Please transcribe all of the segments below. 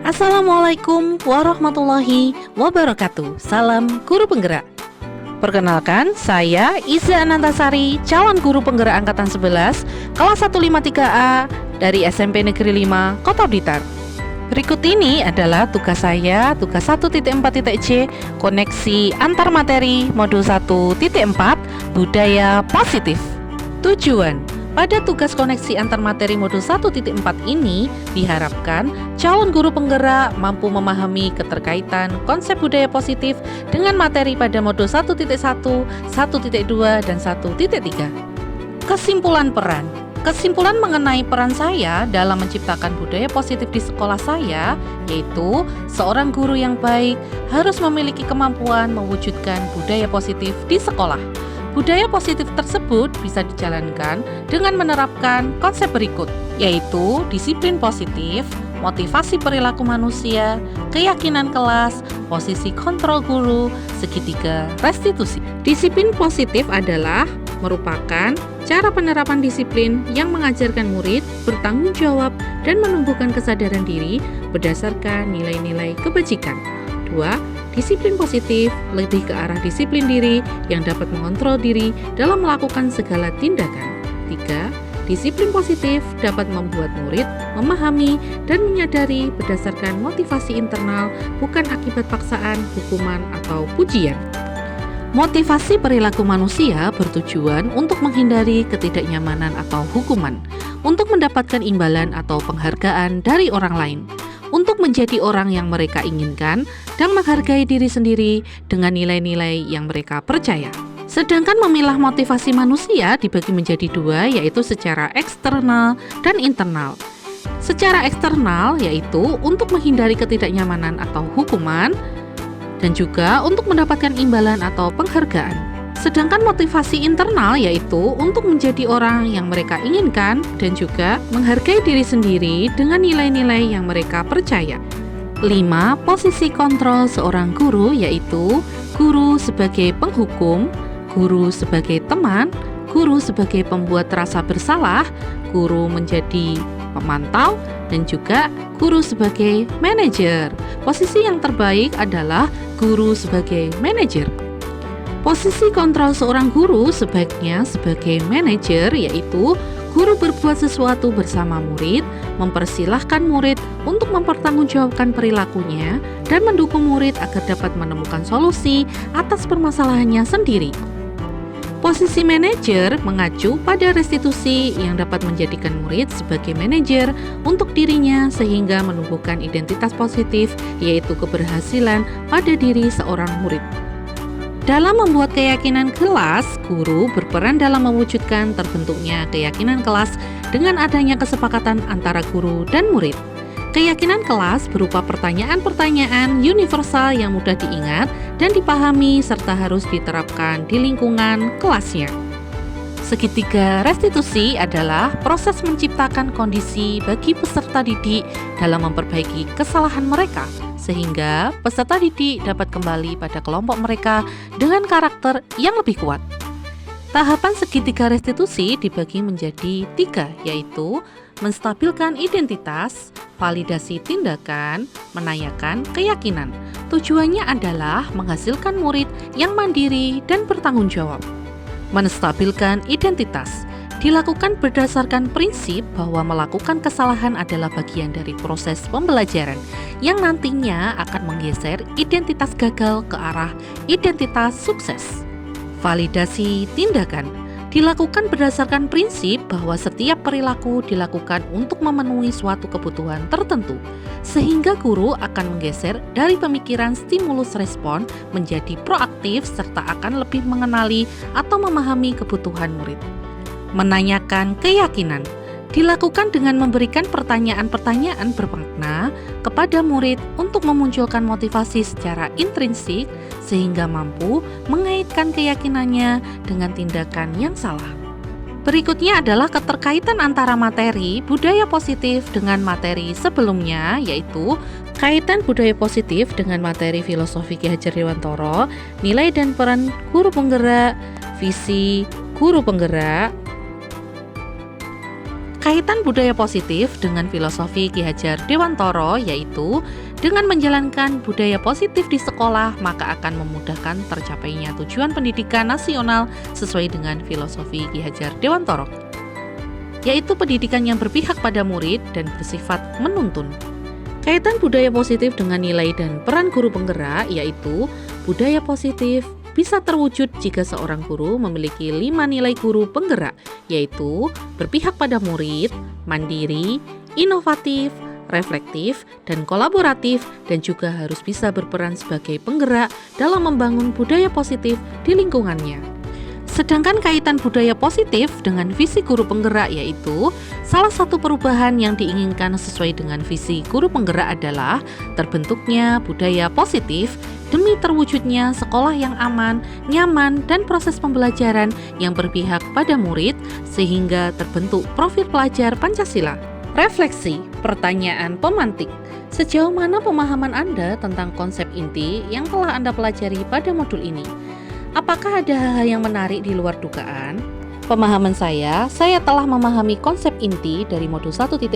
Assalamualaikum warahmatullahi wabarakatuh. Salam guru penggerak. Perkenalkan, saya Iza Anantasari, calon guru penggerak angkatan 11 kelas 153A dari SMP Negeri 5 Kota Blitar. Berikut ini adalah tugas saya, tugas 1.4.c, koneksi antar materi modul 1.4 budaya positif. Tujuan pada tugas koneksi antar materi modul 1.4 ini diharapkan calon guru penggerak mampu memahami keterkaitan konsep budaya positif dengan materi pada modul 1.1, 1.2, dan 1.3. Kesimpulan peran. Kesimpulan mengenai peran saya dalam menciptakan budaya positif di sekolah saya, yaitu seorang guru yang baik harus memiliki kemampuan mewujudkan budaya positif di sekolah. Budaya positif tersebut bisa dijalankan dengan menerapkan konsep berikut, yaitu disiplin positif, motivasi perilaku manusia, keyakinan kelas, posisi kontrol guru, segitiga restitusi. Disiplin positif adalah merupakan cara penerapan disiplin yang mengajarkan murid bertanggung jawab dan menumbuhkan kesadaran diri berdasarkan nilai-nilai kebajikan. 2. Disiplin positif lebih ke arah disiplin diri yang dapat mengontrol diri dalam melakukan segala tindakan. 3. Disiplin positif dapat membuat murid memahami dan menyadari berdasarkan motivasi internal, bukan akibat paksaan, hukuman, atau pujian. Motivasi perilaku manusia bertujuan untuk menghindari ketidaknyamanan atau hukuman, untuk mendapatkan imbalan atau penghargaan dari orang lain, untuk menjadi orang yang mereka inginkan dan menghargai diri sendiri dengan nilai-nilai yang mereka percaya. Sedangkan memilah motivasi manusia dibagi menjadi dua, yaitu secara eksternal dan internal. Secara eksternal yaitu untuk menghindari ketidaknyamanan atau hukuman, dan juga untuk mendapatkan imbalan atau penghargaan. Sedangkan motivasi internal yaitu untuk menjadi orang yang mereka inginkan dan juga menghargai diri sendiri dengan nilai-nilai yang mereka percaya. 5. Posisi kontrol seorang guru yaitu guru sebagai penghukum, guru sebagai teman, guru sebagai pembuat rasa bersalah, guru menjadi pemantau, dan juga guru sebagai manajer. Posisi yang terbaik adalah guru sebagai manajer. Posisi kontrol seorang guru sebaiknya sebagai manajer, yaitu guru berbuat sesuatu bersama murid, mempersilahkan murid untuk mempertanggungjawabkan perilakunya, dan mendukung murid agar dapat menemukan solusi atas permasalahannya sendiri. Posisi manajer mengacu pada restitusi yang dapat menjadikan murid sebagai manajer untuk dirinya sehingga menumbuhkan identitas positif, yaitu keberhasilan pada diri seorang murid. Dalam membuat keyakinan kelas, guru berperan dalam mewujudkan terbentuknya keyakinan kelas dengan adanya kesepakatan antara guru dan murid. Keyakinan kelas berupa pertanyaan-pertanyaan universal yang mudah diingat dan dipahami serta harus diterapkan di lingkungan kelasnya. Segitiga restitusi adalah proses menciptakan kondisi bagi peserta didik dalam memperbaiki kesalahan mereka, sehingga peserta didik dapat kembali pada kelompok mereka dengan karakter yang lebih kuat. Tahapan segitiga restitusi dibagi menjadi 3, yaitu menstabilkan identitas, validasi tindakan, menanyakan keyakinan. Tujuannya adalah menghasilkan murid yang mandiri dan bertanggung jawab. Menstabilkan identitas dilakukan berdasarkan prinsip bahwa melakukan kesalahan adalah bagian dari proses pembelajaran yang nantinya akan menggeser identitas gagal ke arah identitas sukses. Validasi tindakan dilakukan berdasarkan prinsip bahwa setiap perilaku dilakukan untuk memenuhi suatu kebutuhan tertentu, sehingga guru akan menggeser dari pemikiran stimulus respon menjadi proaktif serta akan lebih mengenali atau memahami kebutuhan murid. Menanyakan keyakinan dilakukan dengan memberikan pertanyaan-pertanyaan bermakna kepada murid untuk memunculkan motivasi secara intrinsik sehingga mampu mengaitkan keyakinannya dengan tindakan yang salah. Berikutnya adalah keterkaitan antara materi budaya positif dengan materi sebelumnya, yaitu kaitan budaya positif dengan materi filosofi Ki Hajar Dewantara, nilai dan peran guru penggerak, visi guru penggerak. Kaitan budaya positif dengan filosofi Ki Hajar Dewantara yaitu dengan menjalankan budaya positif di sekolah maka akan memudahkan tercapainya tujuan pendidikan nasional sesuai dengan filosofi Ki Hajar Dewantara, yaitu pendidikan yang berpihak pada murid dan bersifat menuntun. Kaitan budaya positif dengan nilai dan peran guru penggerak yaitu budaya positif bisa terwujud jika seorang guru memiliki 5 nilai guru penggerak, yaitu berpihak pada murid, mandiri, inovatif, reflektif, dan kolaboratif, dan juga harus bisa berperan sebagai penggerak dalam membangun budaya positif di lingkungannya. Sedangkan kaitan budaya positif dengan visi guru penggerak yaitu salah satu perubahan yang diinginkan sesuai dengan visi guru penggerak adalah terbentuknya budaya positif demi terwujudnya sekolah yang aman, nyaman, dan proses pembelajaran yang berpihak pada murid sehingga terbentuk profil pelajar Pancasila. Refleksi, pertanyaan pemantik. Sejauh mana pemahaman Anda tentang konsep inti yang telah Anda pelajari pada modul ini? Apakah ada hal-hal yang menarik di luar dugaan? Pemahaman saya telah memahami konsep inti dari modul 1.4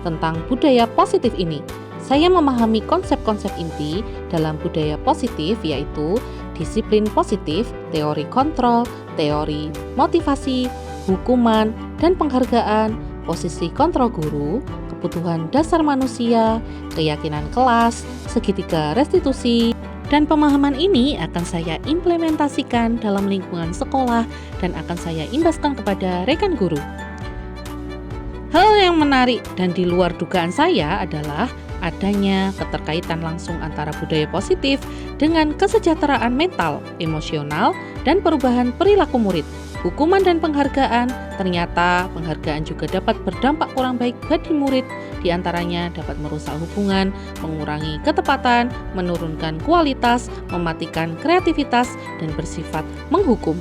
tentang budaya positif ini. Saya memahami konsep-konsep inti dalam budaya positif yaitu disiplin positif, teori kontrol, teori motivasi, hukuman dan penghargaan, posisi kontrol guru, kebutuhan dasar manusia, keyakinan kelas, segitiga restitusi, dan pemahaman ini akan saya implementasikan dalam lingkungan sekolah dan akan saya imbaskan kepada rekan guru. Hal yang menarik dan di luar dugaan saya adalah adanya keterkaitan langsung antara budaya positif dengan kesejahteraan mental, emosional, dan perubahan perilaku murid. Hukuman dan penghargaan, ternyata penghargaan juga dapat berdampak kurang baik bagi murid, diantaranya dapat merusak hubungan, mengurangi ketepatan, menurunkan kualitas, mematikan kreativitas, dan bersifat menghukum.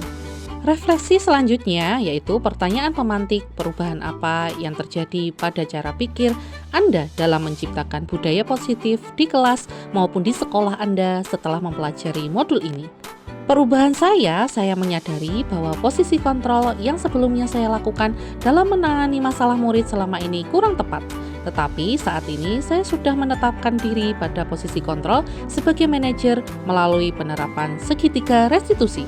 Refleksi selanjutnya yaitu pertanyaan pemantik, perubahan apa yang terjadi pada cara pikir Anda dalam menciptakan budaya positif di kelas maupun di sekolah Anda setelah mempelajari modul ini. Perubahan saya menyadari bahwa posisi kontrol yang sebelumnya saya lakukan dalam menangani masalah murid selama ini kurang tepat. Tetapi saat ini saya sudah menetapkan diri pada posisi kontrol sebagai manajer melalui penerapan segitiga restitusi.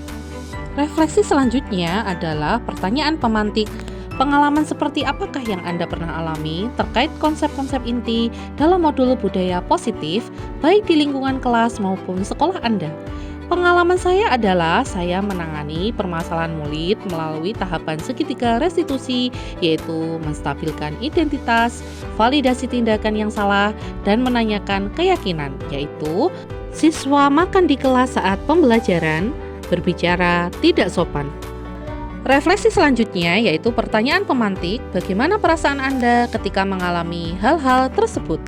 Refleksi selanjutnya adalah pertanyaan pemantik. Pengalaman seperti apakah yang Anda pernah alami terkait konsep-konsep inti dalam modul budaya positif, baik di lingkungan kelas maupun sekolah Anda? Pengalaman saya adalah saya menangani permasalahan murid melalui tahapan segitiga restitusi, yaitu menstabilkan identitas, validasi tindakan yang salah, dan menanyakan keyakinan, yaitu siswa makan di kelas saat pembelajaran, berbicara tidak sopan. Refleksi selanjutnya yaitu pertanyaan pemantik, bagaimana perasaan Anda ketika mengalami hal-hal tersebut?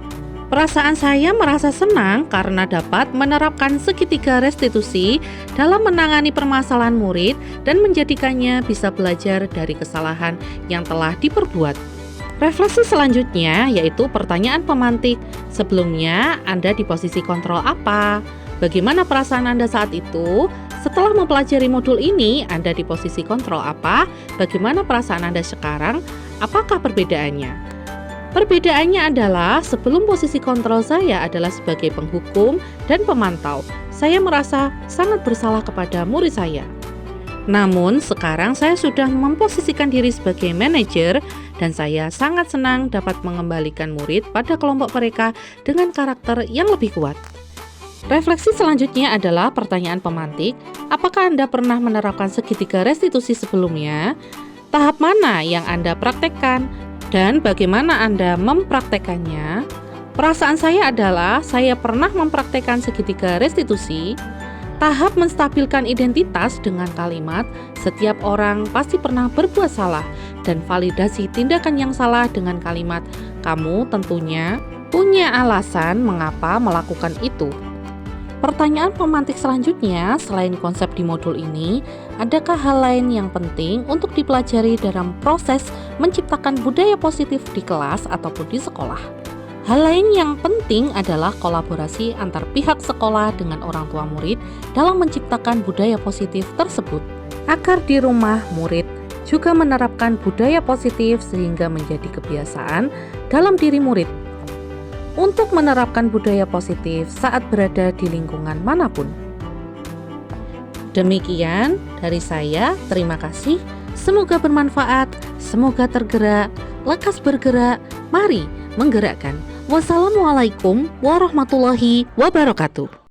Perasaan saya merasa senang karena dapat menerapkan segitiga restitusi dalam menangani permasalahan murid dan menjadikannya bisa belajar dari kesalahan yang telah diperbuat. Refleksi selanjutnya yaitu pertanyaan pemantik, sebelumnya Anda di posisi kontrol apa? Bagaimana perasaan Anda saat itu? Setelah mempelajari modul ini, Anda di posisi kontrol apa? Bagaimana perasaan Anda sekarang? Apakah perbedaannya? Perbedaannya adalah sebelum posisi kontrol saya adalah sebagai penghukum dan pemantau. Saya merasa sangat bersalah kepada murid saya. Namun sekarang saya sudah memposisikan diri sebagai manajer dan saya sangat senang dapat mengembalikan murid pada kelompok mereka dengan karakter yang lebih kuat. Refleksi selanjutnya adalah pertanyaan pemantik, apakah Anda pernah menerapkan segitiga restitusi sebelumnya? Tahap mana yang Anda praktekkan? Dan bagaimana Anda mempraktekannya? Perasaan saya adalah saya pernah mempraktekkan segitiga restitusi. Tahap menstabilkan identitas dengan kalimat setiap orang pasti pernah berbuat salah dan validasi tindakan yang salah dengan kalimat kamu tentunya punya alasan mengapa melakukan itu. Pertanyaan pemantik selanjutnya, selain konsep di modul ini, adakah hal lain yang penting untuk dipelajari dalam proses menciptakan budaya positif di kelas ataupun di sekolah? Hal lain yang penting adalah kolaborasi antar pihak sekolah dengan orang tua murid dalam menciptakan budaya positif tersebut, agar di rumah murid juga menerapkan budaya positif sehingga menjadi kebiasaan dalam diri murid untuk menerapkan budaya positif saat berada di lingkungan manapun. Demikian dari saya, terima kasih. Semoga bermanfaat, semoga tergerak, lekas bergerak, mari menggerakkan. Wassalamualaikum warahmatullahi wabarakatuh.